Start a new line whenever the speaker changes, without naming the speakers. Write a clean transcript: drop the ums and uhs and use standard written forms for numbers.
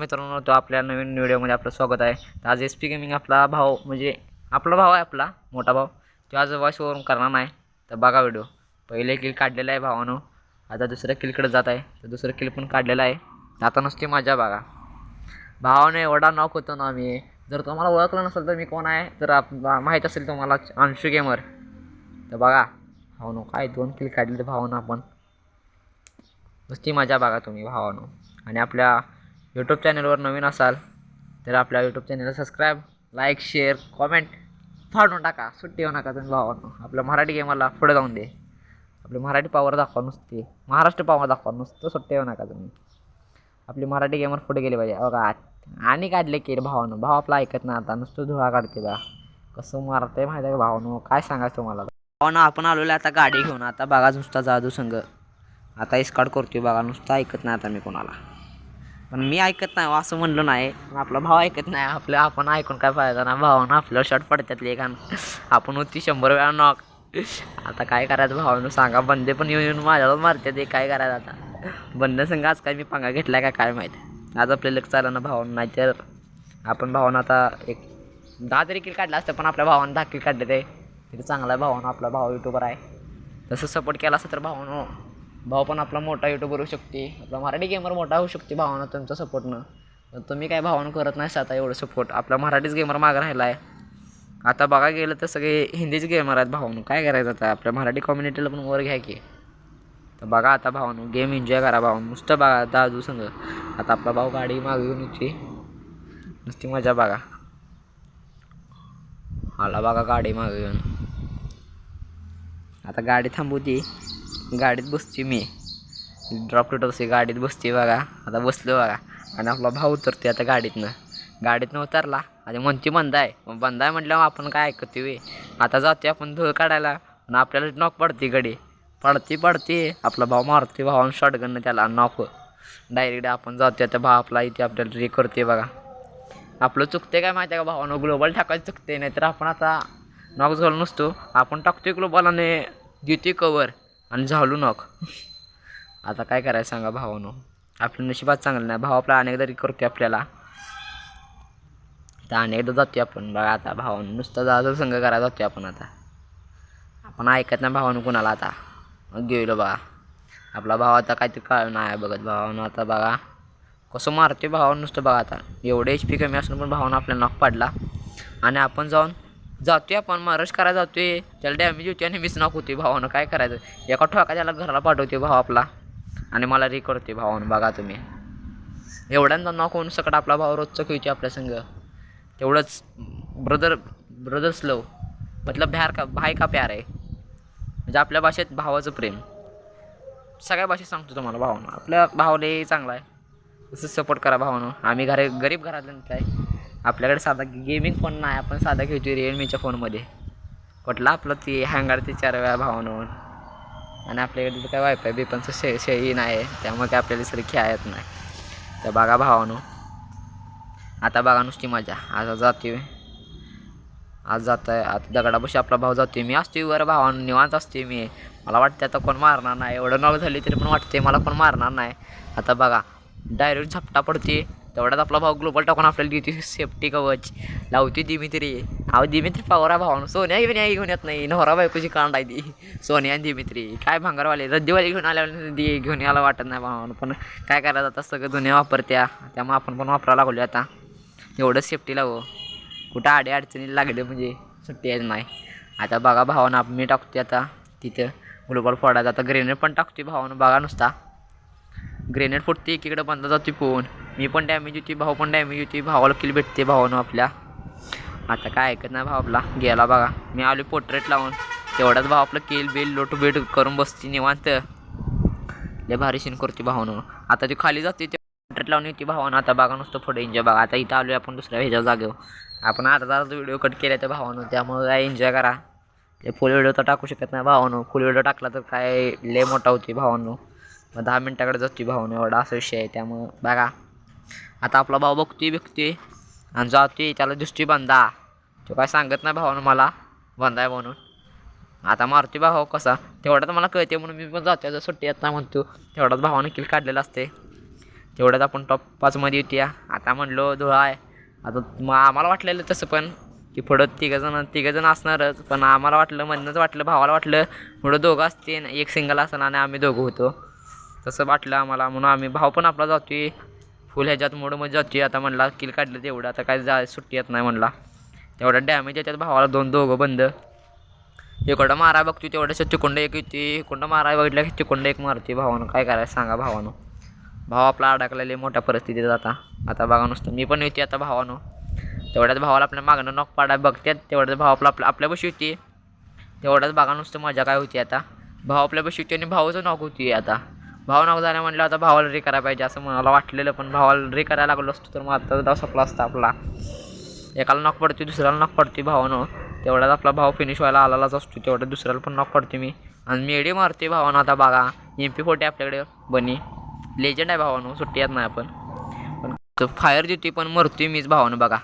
मित्रांनो, तो आपल्या नवीन व्हिडिओमध्ये आपलं स्वागत आहे. तर आज SP गेमिंग आपला भाऊ म्हणजे आपला भाऊ आहे, आपला मोठा भाऊ. तो आज वॉइस ओव्हर करणार नाही. तर बघा व्हिडिओ. पहिले किल काढलेला आहे भावानं, आता दुसऱ्या किलकडे जात आहे. तर दुसरं किल पण काढलेला आहे. आता नुसती मजा बघा. भावाने एवढा नॉक होतो ना मी. जर तुम्हाला ओळखलं नसेल तर मी कोण आहे, तर माहीत असेल तुम्हाला, अंशू गेमर. तर बघा भावानं काय 2 किल काढले भावानं आपण. नुसती मजा बघा तुम्ही भावानं. आणि आपल्या यूट्यूब चॅनलवर नवीन असाल तर आपल्या यूट्यूब चॅनलला सबस्क्राईब, लाईक, शेअर, कॉमेंट फाडून टाका. सुट्टी होऊ नका तुम्ही भावानं. आपल्या मराठी गेमरला पुढे जाऊन दे. आपली मराठी पॉवर दाखवा नुसती. महाराष्ट्र पॉवर दाखवा नुसतं. सुट्टी होऊ नका तुम्ही. आपली मराठी गेमर पुढे गेले पाहिजे. बघा आणि काढले की भावानं. भाव आपला ऐकत नाही आता. नुसतं धुळा काढते बा. कसं मारते माहिती आहे का भावानं. काय सांगायचं तुम्हाला. भावानं आपण आलेलो आता गाडी घेऊन. आता बघा नुसता जादू संघ. आता इस्कार्ट करतोय बघा. नुसतं ऐकत नाही आता मी कोणाला. पण मी ऐकत नाही असं म्हणलं नाही. आपला भाव ऐकत नाही. आपण ऐकून काय फायदा ना. भावानं आपल्याला शॉट पडतात लेखान. आपण होती 100 वेळा नॉक. आता काय करायचं भावानं सांगा. बंदे पण येऊन माझ्यावर मारते ते. काय करायचं आता. बंद संघ आज काय मी पंगा घेतलाय का काय माहीत. आज आपल्या लक्ष चाललं ना भावानं. नाही तर आपण भावानं आता एक 10 तरी किल काढला असतं. पण आपल्या भावानं 10 किल काढले ते तरी चांगला आहे. भावानं आपला भाव यूट्यूबर आहे. तसं सपोर्ट केला असतं तर भावानं भाऊ पण आपला मोठा यूट्यूबर होऊ शकते. आपला मराठी गेमर मोठा होऊ शकते भावानं तुमच्या सपोर्टनं. तर तुम्ही काय भावानं करत नाही आता एवढं सपोर्ट. आपला मराठीच गेमर मागं राहिला आहे. आता बघा गेलं तर सगळे हिंदीच गेमर आहेत भावानं. काय करायचं आता. आपल्या मराठी कम्युनिटीला पण वर घ्या की. तर बघा आता भावानं गेम एन्जॉय करा भावानं. नुसतं बघा दाजू संग. आता आपला भाऊ गाडी मागे घेऊन येते. नुसती मजा बघा. आला बघा गाडी मागे घेऊन. आता गाडी थांबवती. गाडीत बसते मी. ड्रॉप टू टॉपची गाडीत बसते बघा. आता बसलो बघा. आणि आपला भाऊ उतरते आता गाडीतनं उतरला. आणि म्हणते बंद आहे. मग बंद आहे म्हटल्यावर आपण काय ऐकते वे. आता जाते आपण धूळ काढायला. आणि आपल्याला नॉक पडते गडी. पडते आपला भाऊ मारते भावानं शॉटगननं त्याला नॉक. डायरेक्ट आपण जातो. आता भाव आपला इथे आपल्याला रे करते बघा. आपलं चुकते काय माहिती आहे का भावानं. ग्लोबल टाकायचं चुकते. नाही तर आपण आता नॉक झालो नसतो. आपण टाकतोय ग्लोबल आणि देते कवर आणि झालो नॉक. आता काय करायचं सांगा भावानं. आपलं नशिबात चांगलं नाही. भाव आपला अनेकदा री करते आपल्याला. तर अनेकदा जातो आपण बघा. आता भावानं नुसतं जादू संघ करायला जातो आपण. आता आपण ऐकत नाही भावानं कुणाला. आता गेलो बघा. आपला भाव आता काहीतरी काय नाही बघत भावानं. आता बघा कसं मारते भावानं नुसतं बघा. आता एवढे HP कमी असून पण भावानं आपल्याला नॉक पडला. आणि आपण जातोय आपण रश करायला जातोय. त्याला डॅमेज होते आणि मिस नॉक होते भावानं. काय करायचं. एका ठोका त्याला घराला पाठवते भाव आपला. आणि मला री करते भावानं बघा तुम्ही. एवढ्यांदा नॉक होऊन सकट आपला भाव रोजचं खेळते आपल्या संघ. तेवढंच ब्रदर्स लव मतलब भाई का प्यार आहे. म्हणजे आपल्या भाषेत भावाचं प्रेम. सगळ्या भाषेत सांगतो तुम्हाला भावानं. आपल्या भावाला चांगला आहे. तसंच सपोर्ट करा भावानं. आम्ही गरीब घरातलं काय. आपल्याकडे साधा गेमिंग फोन नाही. आपण साधा खेळतो रिअलमीच्या फोनमध्ये. कुठला आपलं ती हँगर ते 4 वेळा भावानं. आणि आपल्याकडे तर काय वायफाय बिपनचं शेही नाही. त्यामुळे काय आपल्याला सरी खेळायत नाही. तर बघा भावानं. आता बघा नुसती मजा. आज जात आहे. आता दगडापाशी आपला भाऊ जातोय. मी असतोय वर भावानं. निवांत असते मी. मला वाटते आता कोण मारणार नाही. एवढं नॉक झाली तरी पण वाटते मला कोण मारणार नाही. आता बघा डायरेक्ट झपटा पडते. तेवढ्यात आपला भाऊ ग्लोबल टाकून आपल्याला देते सेफ्टी कवच. लावते दिमित्री. दिमित्री पावरा भावानं. सोन्या घेऊन येत नाही. नवरा बायकोची कांड आहे ती. सोन्या आणि दिमित्री काय भांगरवाले रद्दीवाली घेऊन आल्यावर घेऊन यायला वाटत नाही भावानं. पण काय करायचं आता सगळं दुनिया वापरत्या. त्यामुळे आपण पण वापरायला लागलो आता. एवढं सेफ्टी लावं. कुठं अडचणी लागले म्हणजे सुट्टी यायची नाही. आता बघा भावानं मी टाकते आता तिथं ग्लोबल फोडायचं. आता ग्रेनेड पण टाकते भावानं बघा नुसता. ग्रेनेड फुटते एकीकडे बंद जाते फोन. मी पण डॅमेज होती. भाऊ पण डॅमेज होती. भावाला किल भेटते भावानं आपल्या. आता काय ऐकत नाही भाव आपला. गेला बघा. मी आलो पोर्ट्रेट लावून. तेवढ्याच भाव आपलं किल बिल लोट बेट करून बसते निवांत. लय भारी सीन करते भावानं. आता ती खाली जाते ते पोर्ट्रेट लावून येते भावानं. आता बघा नुसतं पुढे एन्जॉय बघा. आता इथं आलो आपण दुसऱ्या ह्याच्या जागेवर. आपण अर्धा व्हिडिओ कट केला त्या भावानं. त्यामुळे काय एन्जॉय करा. ते फुल व्हिडिओ तर टाकू शकत नाही भावानं. फुल व्हिडिओ टाकला तर काय लय मोठा होती भावानं. मग 10 मिनिटाकडे जाते भावानं. एवढा असा विषय आहे. त्यामुळं बघा आता आपला भाऊ बघतोय आणि जातोय. त्याला दिसतोय बंदा. तो काय सांगत नाही भावानं मला बंदा आहे म्हणून. आता मारतोय भाऊ कसा. तेवढ्यात मला कळते म्हणून मी पण जातोय. जर सुट्टी येत नाही म्हणतो. तेवढाच भावानं किल काढलेला असते. तेवढ्यात आपण टॉप 5मध्ये येऊया. आता म्हणलो धुळा आहे. आता मग आम्हाला वाटलेलं तसं पण की पुढं तिघंजण असणारच, पण आम्हाला वाटलं मधनंच वाटलं, भावाला वाटलं पुढं दोघं असते एक सिंगल असताना आणि आम्ही दोघं होतो तसं वाटलं आम्हाला. म्हणून आम्ही भाव पण आपला जातोय फुल ह्याच्यात मोडमध्ये जातोय. आता म्हणला किल काढलं तेवढं, आता काय सुट्टी येत नाही म्हणला. तेवढा डॅमेज येतात भावाला, दोघं बंद. इकडं मारा बघतोय तेवढ्याच तिकोंड एक येते, इकोंड मारा बघितलं की तिकोंड एक मारते. भावानं काय करायचं सांगा. भाव आपला अडकलेला मोठ्या परिस्थितीत आता बघा नुसतं मी पण येते आता भावानं. तेवढ्याच भावाला आपल्या मागणं नॉक पाडा बघतात, तेवढ्याच भाव आपल्यापाशी होती. तेवढ्याच बघा नुसतं मजा काय होती. आता भाव आपल्यापाशी होती आणि भावाचं नॉक होती. आता भाव नॉक झाला म्हणलं आता भावाला रे करायला पाहिजे असं मला वाटलेलं, पण भावाला रे करायला लागलो असतो तर मग आता डाव संपला असता आपला. एकाला नॉक पडते दुसऱ्याला नॉक पडते भावानं. तेवढ्याच आपला भाव फिनिश व्हायला आलाच असतो. तेवढ्या दुसऱ्याला पण नॉक पडते मी आणि मेडी मारते भावानं. आता बघा MP40 आपल्याकडे बनी लेजंड आहे भावानं, सुट्टी येत नाही आपण. पण फायर देते पण मरतोय मीच भावानं बघा.